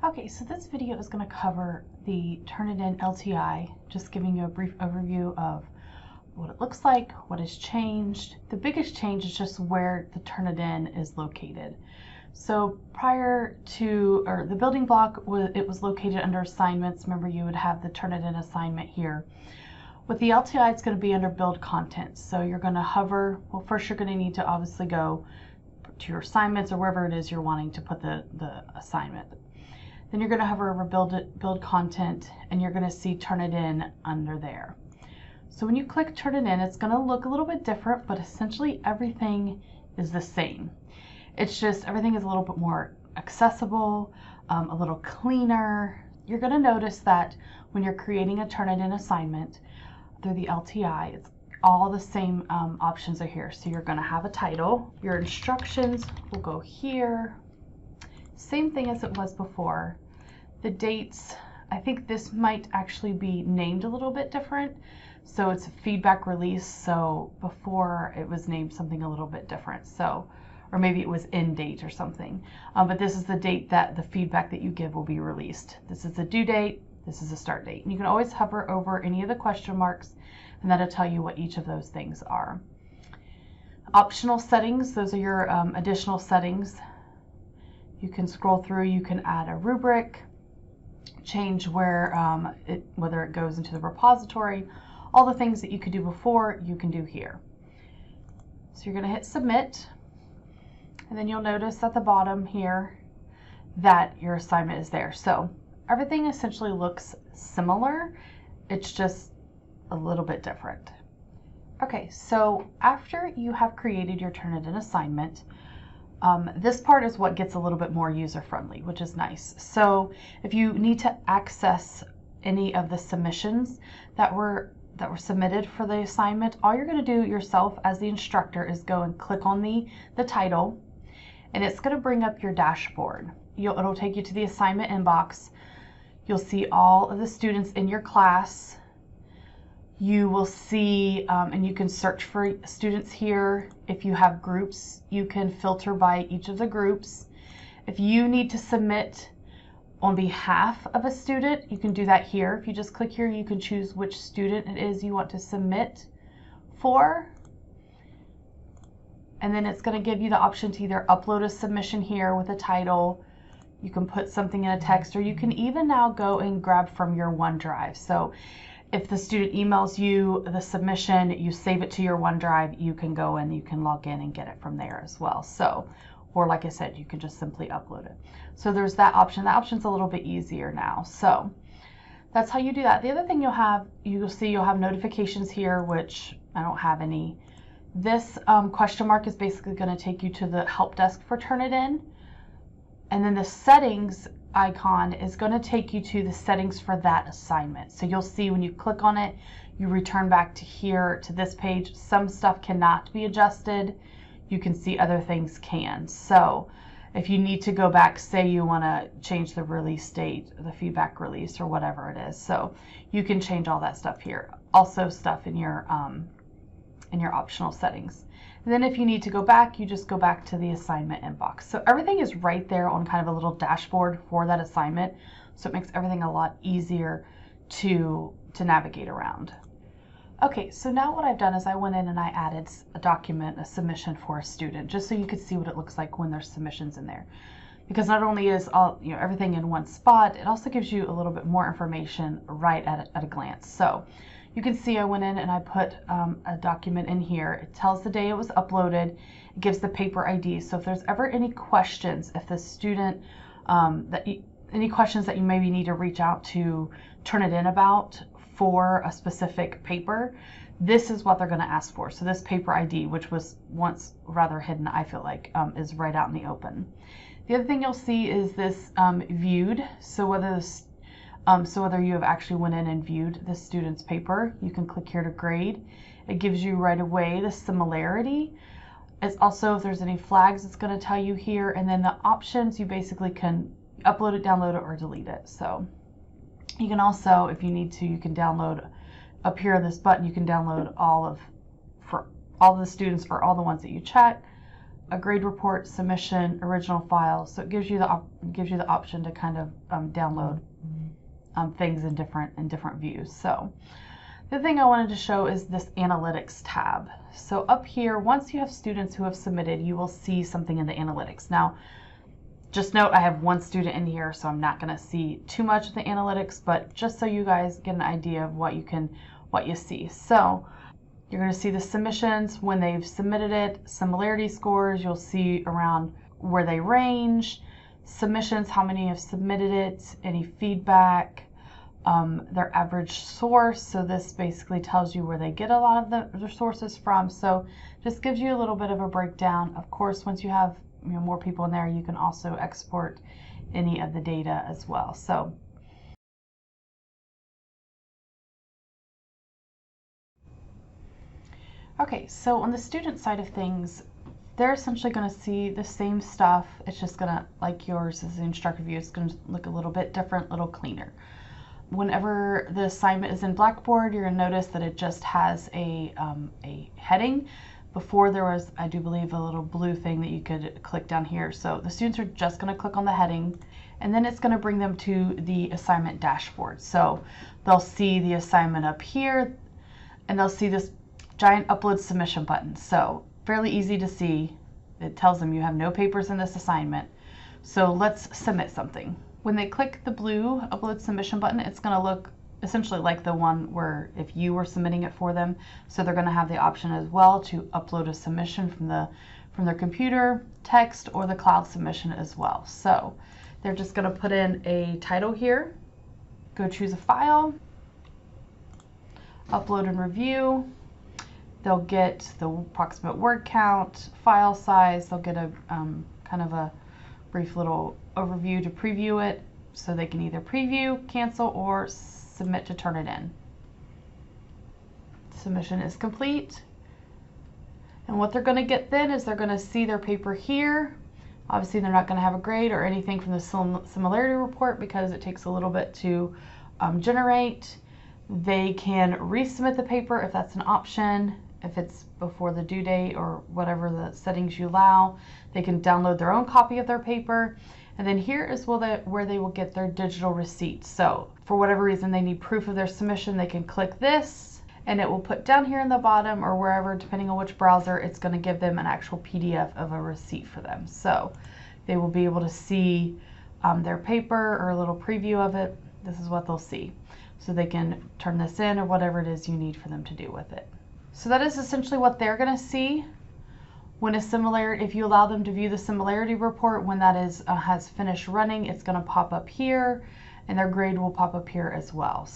Okay, so this video is going to cover the Turnitin LTI, just giving you a brief overview of what it looks like, what has changed. The biggest change is just where the Turnitin is located. So prior to, or the building block, it was located under assignments. Remember, you would have the Turnitin assignment here. With the LTI, it's going to be under build content. So you're going to hover, well, first you're going to need to obviously go to your assignments or wherever it is you're wanting to put the assignment. Then you're going to hover over build content, and you're going to see Turnitin under there. So when you click Turnitin, it's going to look a little bit different, but essentially everything is the same. It's just everything is a little bit more accessible, a little cleaner. You're going to notice that when you're creating a Turnitin assignment through the LTI, it's all the same options are here. So you're going to have a title. Your instructions will go here. Same thing as it was before. The dates, I think this might actually be named a little bit different. So it's a feedback release. So before it was named something a little bit different. So, or maybe it was end date or something. But this is the date that the feedback that you give will be released. This is the due date. This is the start date. And you can always hover over any of the question marks, and that'll tell you what each of those things are. Optional settings, those are your additional settings. You can scroll through, you can add a rubric, change where whether it goes into the repository. All the things that you could do before, you can do here. So you're going to hit submit, and then you'll notice at the bottom here that your assignment is there. So everything essentially looks similar, it's just a little bit different. Okay, so after you have created your Turnitin assignment, this part is what gets a little bit more user-friendly, which is nice. So if you need to access any of the submissions that were submitted for the assignment, all you're going to do yourself as the instructor is go and click on the title, and it's going to bring up your dashboard. It'll take you to the assignment inbox. You'll see all of the students in your class. You will see, and you can search for students here. If you have groups, you can filter by each of the groups. If you need to submit on behalf of a student, you can do that here. If you just click here, you can choose which student it is you want to submit for. And then it's going to give you the option to either upload a submission here with a title. You can put something in a text, or you can even now go and grab from your OneDrive. So if the student emails you the submission, you save it to your OneDrive, you can go and you can log in and get it from there as well. So, or like I said, you can just simply upload it. So there's that option. That option's a little bit easier now. So that's how you do that. The other thing you'll see you'll have notifications here, which I don't have any. This question mark is basically going to take you to the help desk for Turnitin. And then the settings icon is going to take you to the settings for that assignment. So you'll see when you click on it, you return back to here to this page. Some stuff cannot be adjusted. You can see other things can. So if you need to go back, say you want to change the release date, the feedback release, or whatever it is, so you can change all that stuff here. Also stuff in your optional settings. And then if you need to go back, you just go back to the assignment inbox. So everything is right there on kind of a little dashboard for that assignment. So it makes everything a lot easier to navigate around. Okay, so now what I've done is I went in and I added a document, a submission for a student, just so you could see what it looks like when there's submissions in there. Because not only is everything in one spot, it also gives you a little bit more information right at a glance. So you can see I went in and I put a document in here. It tells the day it was uploaded. It gives the paper ID. So if there's ever any questions, if the student, any questions that you maybe need to reach out to Turnitin about for a specific paper, this is what they're going to ask for. So this paper ID, which was once rather hidden, I feel like, is right out in the open. The other thing you'll see is this viewed. So whether you have actually went in and viewed the student's paper, you can click here to grade. It gives you right away the similarity. It's also, if there's any flags, it's going to tell you here. And then the options, you basically can upload it, download it, or delete it. So you can also, if you need to, you can download up here, this button, you can download for all the students or all the ones that you check. a grade report, submission, original file. So it gives you the option to kind of download things in different views. So the thing I wanted to show is this analytics tab. So up here, once you have students who have submitted, you will see something in the analytics. Now, just note I have one student in here, so I'm not going to see too much of the analytics, but just so you guys get an idea of what you see. So you're going to see the submissions when they've submitted it, similarity scores, you'll see around where they range, submissions, how many have submitted it, any feedback, their average source. So this basically tells you where they get a lot of their sources from. So just gives you a little bit of a breakdown. Of course, once you have more people in there, you can also export any of the data as well. So okay, so on the student side of things, they're essentially going to see the same stuff. It's just going to, like yours as the instructor view, it's going to look a little bit different, a little cleaner. Whenever the assignment is in Blackboard, you're going to notice that it just has a heading. Before there was, I do believe, a little blue thing that you could click down here. So the students are just going to click on the heading, and then it's going to bring them to the assignment dashboard. So they'll see the assignment up here, and they'll see this giant upload submission button. So fairly easy to see. It tells them you have no papers in this assignment. So let's submit something. When they click the blue upload submission button, it's going to look essentially like the one where if you were submitting it for them. So they're going to have the option as well to upload a submission from their computer, text, or the cloud submission as well. So they're just going to put in a title here, go choose a file, upload and review. They'll get the approximate word count, file size. They'll get a kind of a brief little overview to preview it, so they can either preview, cancel, or submit to turn it in. Submission is complete. And what they're going to get then is they're going to see their paper here. Obviously, they're not going to have a grade or anything from the similarity report because it takes a little bit to generate. They can resubmit the paper if that's an option. If it's before the due date or whatever the settings you allow, they can download their own copy of their paper. And then here is where they will get their digital receipt. So for whatever reason they need proof of their submission, they can click this and it will put down here in the bottom or wherever, depending on which browser, it's going to give them an actual PDF of a receipt for them. So they will be able to see their paper or a little preview of it. This is what they'll see. So they can turn this in or whatever it is you need for them to do with it. So that is essentially what they're going to see. When a similarity, if you allow them to view the similarity report, when that is has finished running, it's going to pop up here, and their grade will pop up here as well.